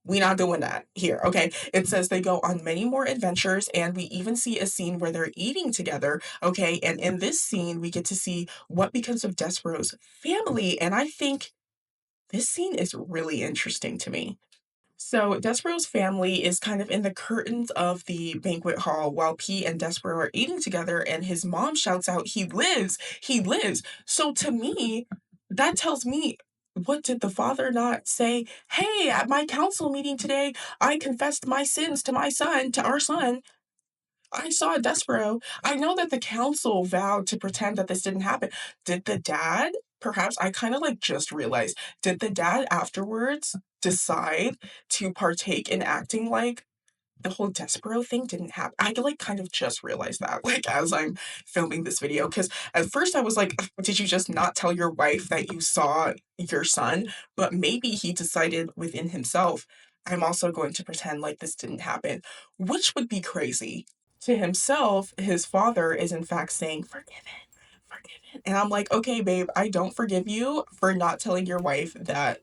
we not doing that here. Okay. It says they go on many more adventures, and we even see a scene where they're eating together. Okay. And in this scene, we get to see what becomes of Despereaux's family. And I think this scene is really interesting to me. So Despereaux's family is kind of in the curtains of the banquet hall while P and Despereaux are eating together, and his mom shouts out, he lives, he lives. So to me, that tells me, what did the father not say? Hey, at my council meeting today, I confessed my sins to my son, to our son. I saw Despereaux. I know that the council vowed to pretend that this didn't happen. Did the dad, perhaps, I kind of like just realized, did the dad afterwards decide to partake in acting like the whole Despereaux thing didn't happen? I like kind of just realized that, like, as I'm filming this video, because at first I was like, did you just not tell your wife that you saw your son? But maybe he decided within himself, I'm also going to pretend like this didn't happen, which would be crazy. To himself, his father is in fact saying, forgiven, forgiven. And I'm like, okay, babe, I don't forgive you for not telling your wife that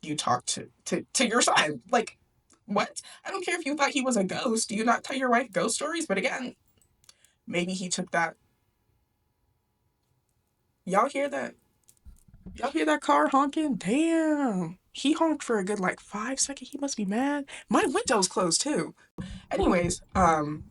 you talked to your son. Like, what? I don't care if you thought he was a ghost. Do you not tell your wife ghost stories? But again, maybe he took that. Y'all hear that? Y'all hear that car honking? Damn. He honked for a good like 5 seconds. He must be mad. My window's closed too. Anyways, oh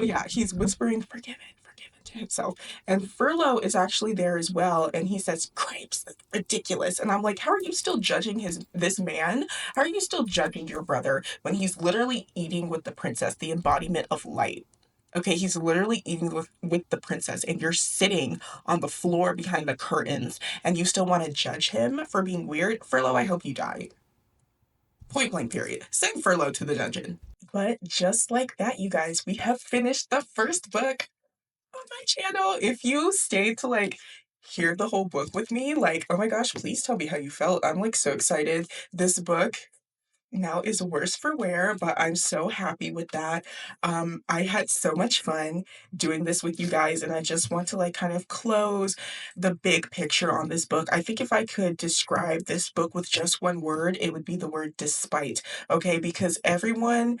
yeah, he's whispering, forgiven, forgiven to himself. And Furlough is actually there as well, and he says, crepes, that's ridiculous. And I'm like, how are you still judging this man? How are you still judging your brother when he's literally eating with the princess, the embodiment of light? Okay, he's literally eating with the princess, and you're sitting on the floor behind the curtains, and you still want to judge him for being weird? Furlough, I hope you die. Point blank period. Send Furlough to the dungeon. But just like that, you guys, we have finished the first book on my channel. If you stayed to like hear the whole book with me, like, oh my gosh, please tell me how you felt. I'm like so excited. This book now is worse for wear, but I'm so happy with that. I had so much fun doing this with you guys, and I just want to like kind of close the big picture on this book. I think if I could describe this book with just one word, it would be the word despite. Okay, because everyone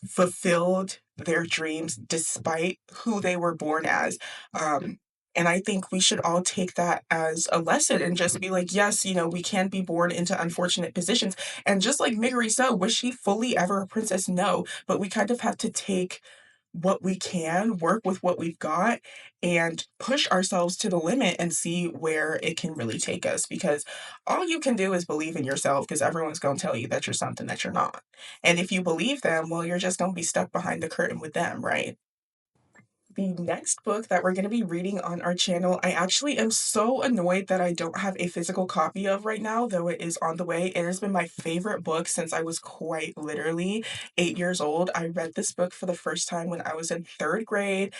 fulfilled their dreams despite who they were born as. Um, And I think we should all take that as a lesson and just be like, yes, we can be born into unfortunate positions. And just like Miggery so, was she fully ever a princess? No. But we kind of have to take what we can, work with what we've got, and push ourselves to the limit and see where it can really take us. Because all you can do is believe in yourself, because everyone's going to tell you that you're something that you're not. And if you believe them, well, you're just going to be stuck behind the curtain with them, right? The next book that we're going to be reading on our channel, I actually am so annoyed that I don't have a physical copy of right now, though it is on the way. It has been my favorite book since I was quite literally 8 years old. I read this book for the first time when I was in third grade,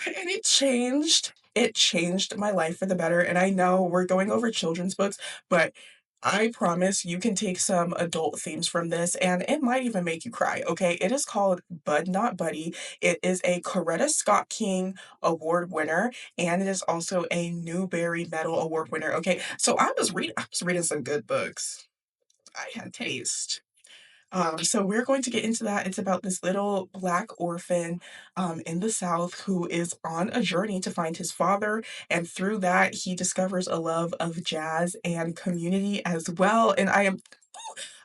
and it changed my life for the better. And I know we're going over children's books, but I promise you can take some adult themes from this and it might even make you cry. Okay, it is called Bud Not Buddy. It is a Coretta Scott King Award winner, and it is also a Newbery Medal Award winner. Okay, so I was reading some good books. I had taste. So we're going to get into that. It's about this little Black orphan in the South who is on a journey to find his father, and through that, he discovers a love of jazz and community as well. And I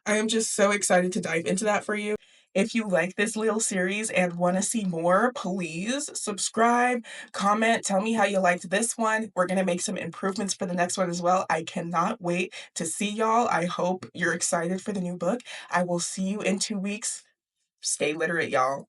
am just so excited to dive into that for you. If you like this little series and want to see more, please subscribe, comment, tell me how you liked this one. We're going to make some improvements for the next one as well. I cannot wait to see y'all. I hope you're excited for the new book. I will see you in 2 weeks. Stay literate, y'all.